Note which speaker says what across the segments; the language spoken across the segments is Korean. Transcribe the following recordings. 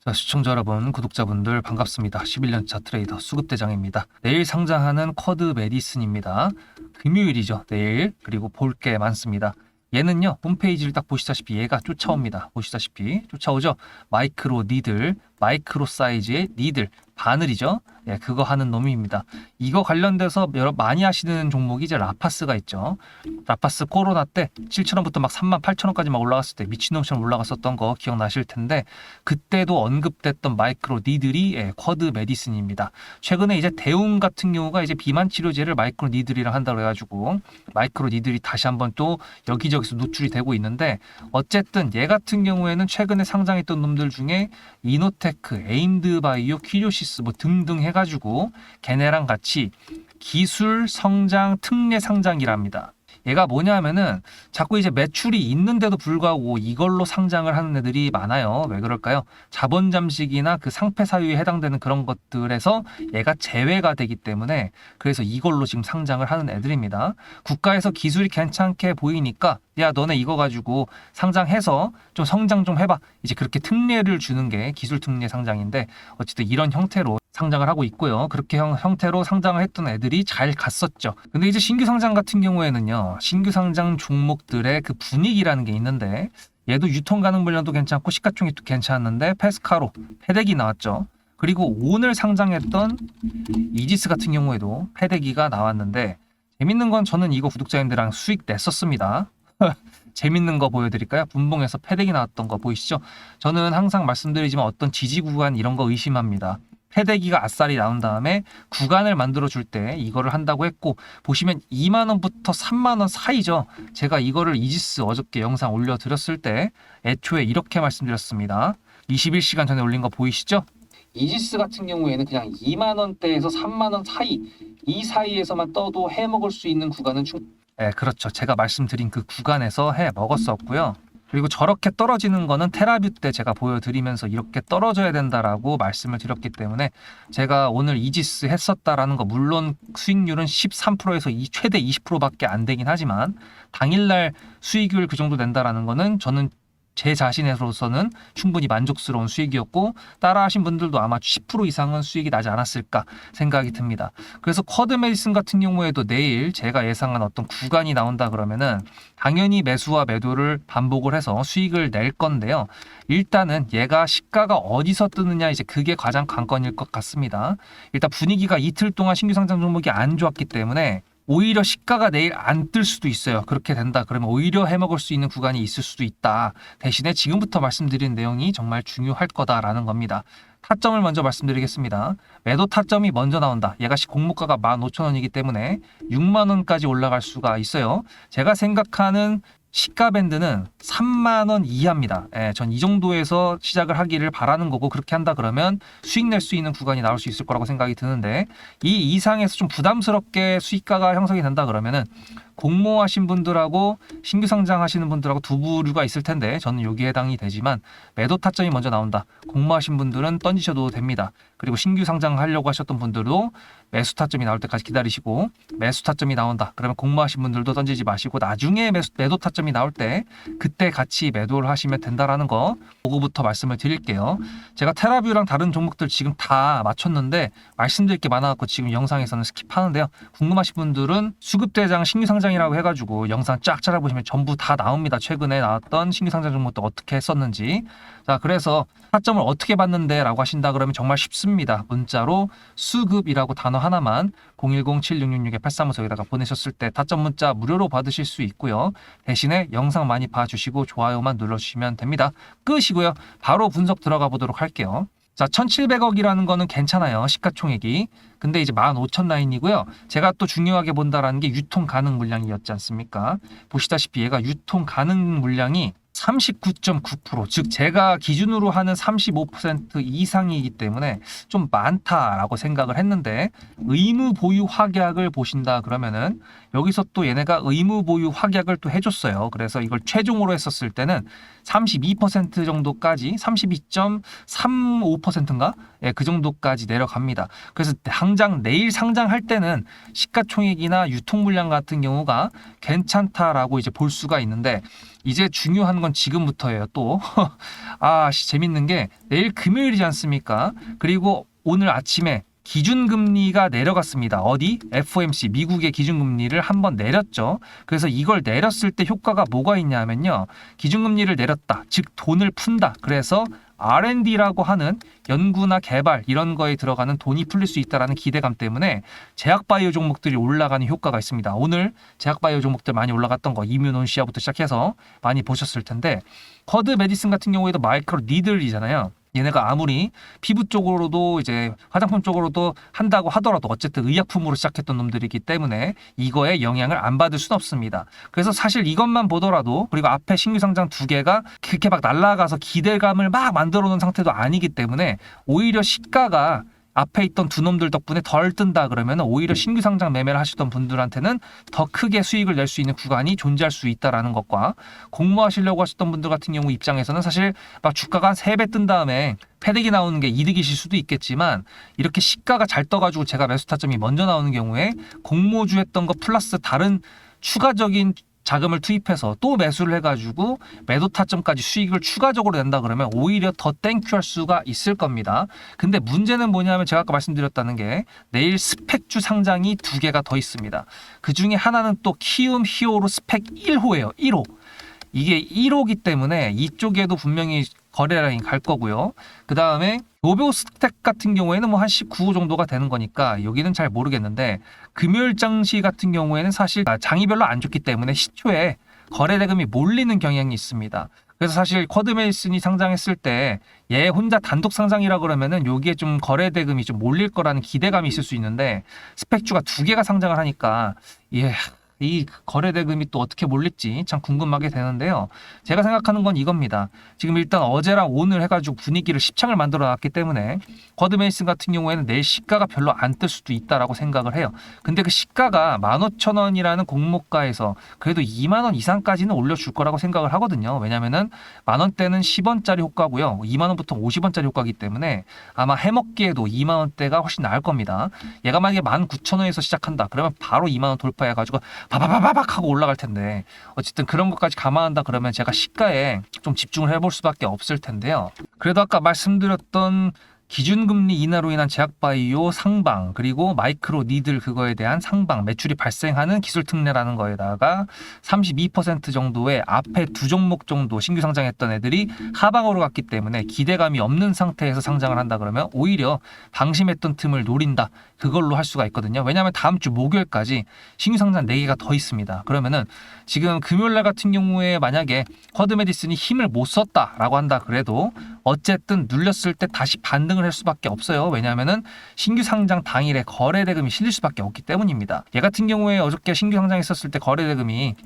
Speaker 1: 자, 시청자 여러분, 구독자분들 반갑습니다. 11년차 트레이더 수급대장입니다. 내일 상장하는 쿼드 메디슨입니다. 금요일이죠, 내일. 그리고 볼 게 많습니다. 얘는요, 홈페이지를 딱 보시다시피 얘가 쫓아옵니다. 보시다시피 쫓아오죠. 마이크로 니들, 마이크로 사이즈의 니들, 바늘이죠. 예, 그거 하는 놈입니다. 이거 관련돼서 많이 하시는 종목이 이제 라파스가 있죠. 라파스 코로나 때 7,000원부터 막 38,000원까지 막 올라갔을 때 미친놈처럼 올라갔었던 거 기억나실 텐데, 그때도 언급됐던 마이크로 니들이 쿼드 메디슨입니다. 최근에 이제 대웅 같은 경우가 이제 비만 치료제를 마이크로 니들이랑 한다고 해가지고 마이크로 니들이 다시 한번 또 여기저기서 노출이 되고 있는데, 어쨌든 얘 같은 경우에는 최근에 상장했던 놈들 중에 이노테크, 에임드바이오, 퀴리오시스 뭐 등등 해가지고 걔네랑 같이 기술 성장 특례 상장이랍니다. 얘가 뭐냐면은 자꾸 이제 매출이 있는데도 불구하고 이걸로 상장을 하는 애들이 많아요. 왜 그럴까요? 자본 잠식이나 그 상패 사유에 해당되는 그런 것들에서 얘가 제외가 되기 때문에, 그래서 이걸로 지금 상장을 하는 애들입니다. 국가에서 기술이 괜찮게 보이니까 야, 너네 이거 가지고 상장해서 좀 성장 좀 해봐, 이제 그렇게 특례를 주는 게 기술 특례 상장인데, 어쨌든 이런 형태로 상장을 하고 있고요. 그렇게 형태로 상장을 했던 애들이 잘 갔었죠. 근데 이제 신규 상장 같은 경우에는요, 신규 상장 종목들의 그 분위기라는 게 있는데, 얘도 유통 가능 물량도 괜찮고 시가총액도 괜찮았는데 페스카로, 패대기 나왔죠. 그리고 오늘 상장했던 이지스 같은 경우에도 패대기가 나왔는데, 재밌는 건 저는 이거 구독자님들랑 수익 냈었습니다. 재밌는 거 보여드릴까요? 분봉에서 패대기 나왔던 거 보이시죠? 저는 항상 말씀드리지만 어떤 지지 구간 이런 거 의심합니다. 패대기가 아싸리 나온 다음에 구간을 만들어 줄 때 이거를 한다고 했고, 보시면 2만원부터 3만원 사이죠. 제가 이거를 이지스 어저께 영상 올려드렸을 때 애초에 이렇게 말씀드렸습니다. 21시간 전에 올린 거 보이시죠? 이지스 같은 경우에는 그냥 2만원대에서 3만원 사이, 이 사이에서만 떠도 해먹을 수 있는 구간은 네, 그렇죠. 제가 말씀드린 그 구간에서 해 먹었었고요. 그리고 저렇게 떨어지는 거는 테라뷰 때 제가 보여드리면서 이렇게 떨어져야 된다라고 말씀을 드렸기 때문에, 제가 오늘 이지스 했었다라는 거, 물론 수익률은 13%에서 최대 20%밖에 안 되긴 하지만 당일날 수익률 그 정도 낸다라는 거는 저는 제 자신으로서는 충분히 만족스러운 수익이었고, 따라 하신 분들도 아마 10% 이상은 수익이 나지 않았을까 생각이 듭니다. 그래서 쿼드 메디슨 같은 경우에도 내일 제가 예상한 어떤 구간이 나온다 그러면은 당연히 매수와 매도를 반복을 해서 수익을 낼 건데요. 일단은 얘가 시가가 어디서 뜨느냐, 이제 그게 가장 관건일 것 같습니다. 일단 분위기가 이틀 동안 신규 상장 종목이 안 좋았기 때문에 오히려 시가가 내일 안 뜰 수도 있어요. 그렇게 된다 그러면 오히려 해먹을 수 있는 구간이 있을 수도 있다. 대신에 지금부터 말씀드린 내용이 정말 중요할 거다라는 겁니다. 타점을 먼저 말씀드리겠습니다. 매도 타점이 먼저 나온다. 얘가 공모가가 15,000원이기 때문에 6만원까지 올라갈 수가 있어요. 제가 생각하는 시가 밴드는 3만원 이하입니다. 전 이 정도에서 시작을 하기를 바라는 거고, 그렇게 한다 그러면 수익 낼 수 있는 구간이 나올 수 있을 거라고 생각이 드는데, 이 이상에서 좀 부담스럽게 수익가가 형성이 된다 그러면은 공모하신 분들하고 신규 상장하시는 분들하고 두 부류가 있을 텐데, 저는 여기에 해당이 되지만 매도 타점이 먼저 나온다. 공모하신 분들은 던지셔도 됩니다. 그리고 신규 상장하려고 하셨던 분들도 매수 타점이 나올 때까지 기다리시고, 매수 타점이 나온다 그러면 공모하신 분들도 던지지 마시고 나중에 매도 타점이 나올 때 그때 같이 매도를 하시면 된다라는 거 보고부터 말씀을 드릴게요. 제가 테라뷰랑 다른 종목들 지금 다 맞췄는데 말씀드릴 게 많아갖고 지금 영상에서는 스킵하는데요. 궁금하신 분들은 수급대장 신규 상장이라고 해가지고 영상 쫙 찾아보시면 전부 다 나옵니다. 최근에 나왔던 신규 상장 종목도 어떻게 했었는지. 자, 그래서 타점을 어떻게 봤는데 라고 하신다 그러면 정말 쉽습니다. 문자로 수급이라고 단어 하나만 010-7666-8354에다가 보내셨을 때 타점 문자 무료로 받으실 수 있고요. 대신에 영상 많이 봐주시고 좋아요만 눌러주시면 됩니다. 끝이고요. 바로 분석 들어가 보도록 할게요. 자, 1,700억이라는 거는 괜찮아요. 시가총액이. 근데 이제 15,000 라인이고요. 제가 또 중요하게 본다라는 게 유통 가능 물량이었지 않습니까? 보시다시피 얘가 유통 가능 물량이 39.9%, 즉 제가 기준으로 하는 35% 이상이기 때문에 좀 많다라고 생각을 했는데, 의무 보유 확약을 보신다 그러면은 여기서 또 얘네가 의무 보유 확약을 또 해줬어요. 그래서 이걸 최종으로 했었을 때는 32% 정도까지, 32.35%인가? 예, 그 정도까지 내려갑니다. 그래서 당장 내일 상장할 때는 시가총액이나 유통 물량 같은 경우가 괜찮다라고 이제 볼 수가 있는데, 이제 중요한 건 지금부터예요. 또 재밌는 게 내일 금요일이지 않습니까? 그리고 오늘 아침에 기준금리가 내려갔습니다. 어디? FOMC 미국의 기준금리를 한번 내렸죠. 그래서 이걸 내렸을 때 효과가 뭐가 있냐 하면요. 기준금리를 내렸다. 즉 돈을 푼다. 그래서 R&D라고 하는 연구나 개발 이런 거에 들어가는 돈이 풀릴 수 있다는 기대감 때문에 제약바이오 종목들이 올라가는 효과가 있습니다. 오늘 제약바이오 종목들 많이 올라갔던 거 이뮤논시아부터 시작해서 많이 보셨을 텐데 쿼드 메디슨 같은 경우에도 마이크로 니들이잖아요. 얘네가 아무리 피부 쪽으로도 이제 화장품 쪽으로도 한다고 하더라도 어쨌든 의약품으로 시작했던 놈들이기 때문에 이거에 영향을 안 받을 수는 없습니다. 그래서 사실 이것만 보더라도 그리고 앞에 신규 상장 두 개가 그렇게 막 날아가서 기대감을 막 만들어 놓은 상태도 아니기 때문에 오히려 시가가 앞에 있던 두 놈들 덕분에 덜 뜬다 그러면 오히려 신규 상장 매매를 하시던 분들한테는 더 크게 수익을 낼 수 있는 구간이 존재할 수 있다라는 것과 공모하시려고 하셨던 분들 같은 경우 입장에서는 사실 막 주가가 한 3배 뜬 다음에 패닉이 나오는 게 이득이실 수도 있겠지만 이렇게 시가가 잘 떠가지고 제가 매수 타점이 먼저 나오는 경우에 공모주 했던 거 플러스 다른 추가적인 자금을 투입해서 또 매수를 해가지고 매도 타점까지 수익을 추가적으로 낸다 그러면 오히려 더 땡큐할 수가 있을 겁니다. 근데 문제는 뭐냐면 제가 아까 말씀드렸다는 게 내일 스펙주 상장이 2개가 더 있습니다. 그 중에 하나는 또 키움 히어로 스펙 1호예요. 1호. 이게 1호기 때문에 이쪽에도 분명히 거래량이 갈 거고요. 그 다음에 노베오스텍 같은 경우에는 뭐 한 19호 정도가 되는 거니까 여기는 잘 모르겠는데 금요일 장시 같은 경우에는 사실 장이 별로 안 좋기 때문에 시초에 거래 대금이 몰리는 경향이 있습니다. 그래서 사실 쿼드 메디슨이 상장했을 때 얘 혼자 단독 상장이라 그러면은 여기에 좀 거래 대금이 좀 몰릴 거라는 기대감이 있을 수 있는데 스펙주가 2개가 상장을 하니까 이 거래 대금이 또 어떻게 몰릴지 참 궁금하게 되는데요. 제가 생각하는 건 이겁니다. 지금 일단 어제랑 오늘 해가지고 분위기를 십창을 만들어 놨기 때문에 쿼드 메디슨 같은 경우에는 내일 시가가 별로 안 뜰 수도 있다라고 생각을 해요. 근데 그 시가가 15,000원이라는 공모가에서 그래도 2만 원 이상까지는 올려줄 거라고 생각을 하거든요. 왜냐면은 10,000원대는 10원짜리 효과고요. 2만 원부터 50원짜리 효과이기 때문에 아마 해먹기에도 2만 원대가 훨씬 나을 겁니다. 얘가 만약에 19,000원에서 시작한다. 그러면 바로 2만 원 돌파해가지고 바바바바박 하고 올라갈 텐데 어쨌든 그런 것까지 감안한다 그러면 제가 시가에 좀 집중을 해볼 수밖에 없을 텐데요. 그래도 아까 말씀드렸던 기준금리 인하로 인한 제약바이오 상방 그리고 마이크로 니들 그거에 대한 상방 매출이 발생하는 기술특례라는 거에다가 32% 정도의 앞에 2종목 정도 신규 상장했던 애들이 하방으로 갔기 때문에 기대감이 없는 상태에서 상장을 한다 그러면 오히려 방심했던 틈을 노린다 그걸로 할 수가 있거든요. 왜냐하면 다음 주 목요일까지 신규 상장 4개가 더 있습니다. 그러면은 지금 금요일날 같은 경우에 만약에 쿼드 메디슨이 힘을 못 썼다라고 한다 그래도 어쨌든 눌렸을 때 다시 반등을 할 수밖에 없어요. 왜냐하면은 신규 상장 당일에 거래 대금이 실릴 수밖에 없기 때문입니다. 얘 같은 경우에 어저께 신규 상장했었을 때 거래 대금이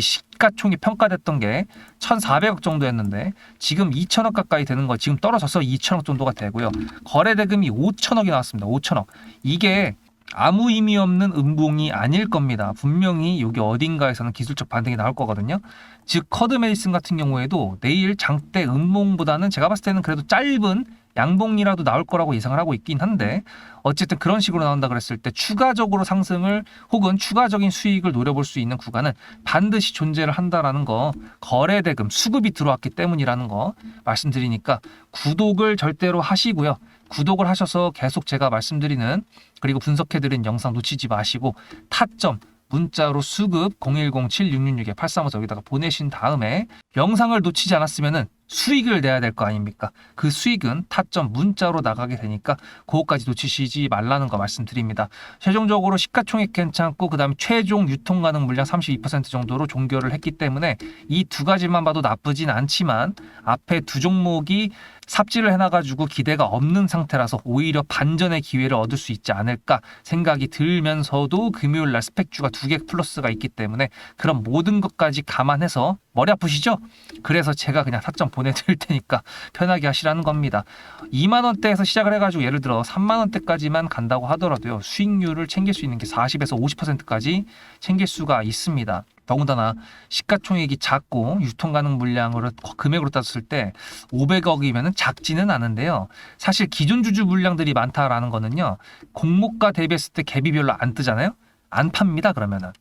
Speaker 1: 시가총이 평가됐던 게 1,400억 정도였는데 지금 2,000억 가까이 되는 거 지금 떨어져서 2,000억 정도가 되고요. 거래 대금이 5,000억이 나왔습니다. 5,000억. 이게 아무 의미 없는 음봉이 아닐 겁니다. 분명히 여기 어딘가에서는 기술적 반등이 나올 거거든요. 즉 쿼드 메디슨 같은 경우에도 내일 장대 음봉보다는 제가 봤을 때는 그래도 짧은 양봉이라도 나올 거라고 예상을 하고 있긴 한데 어쨌든 그런 식으로 나온다 그랬을 때 추가적으로 상승을 혹은 추가적인 수익을 노려볼 수 있는 구간은 반드시 존재를 한다라는 거 거래 대금 수급이 들어왔기 때문이라는 거 말씀드리니까 구독을 절대로 하시고요. 구독을 하셔서 계속 제가 말씀드리는 그리고 분석해드린 영상 놓치지 마시고 타점 문자로 수급 010-7666-8354 여기다가 보내신 다음에 영상을 놓치지 않았으면은 수익을 내야 될 거 아닙니까? 그 수익은 타점 문자로 나가게 되니까 그거까지 놓치시지 말라는 거 말씀드립니다. 최종적으로 시가총액 괜찮고 그 다음에 최종 유통 가능 물량 32% 정도로 종결을 했기 때문에 이 2가지만 봐도 나쁘진 않지만 앞에 2종목이 삽질을 해놔가지고 기대가 없는 상태라서 오히려 반전의 기회를 얻을 수 있지 않을까 생각이 들면서도 금요일날 스펙주가 2개 플러스가 있기 때문에 그런 모든 것까지 감안해서 머리 아프시죠? 그래서 제가 그냥 타점 보내드릴 테니까 편하게 하시라는 겁니다. 2만 원대에서 시작을 해가지고 예를 들어 3만 원대까지만 간다고 하더라도요. 수익률을 챙길 수 있는 게 40에서 50%까지 챙길 수가 있습니다. 더군다나 시가총액이 작고 유통 가능 물량으로 금액으로 따졌을 때 500억이면 작지는 않은데요. 사실 기존 주주 물량들이 많다라는 거는요. 공모가 대비했을 때 갭이 별로 안 뜨잖아요. 안 팝니다. 그러면은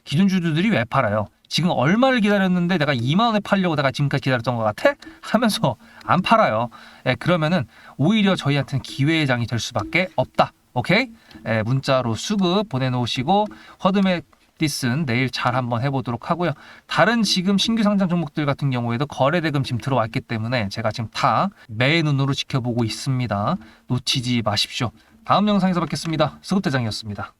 Speaker 1: 기존 주주들이 왜 팔아요? 지금 얼마를 기다렸는데 내가 2만 원에 팔려고 내가 지금까지 기다렸던 것 같아? 하면서 안 팔아요. 예, 그러면은 오히려 저희한테는 기회의 장이 될 수밖에 없다. 오케이? 예, 문자로 수급 보내놓으시고 허드메디슨 내일 잘 한번 해보도록 하고요. 다른 지금 신규 상장 종목들 같은 경우에도 거래 대금 지금 들어왔기 때문에 제가 지금 다 매의 눈으로 지켜보고 있습니다. 놓치지 마십시오. 다음 영상에서 뵙겠습니다. 수급대장이었습니다.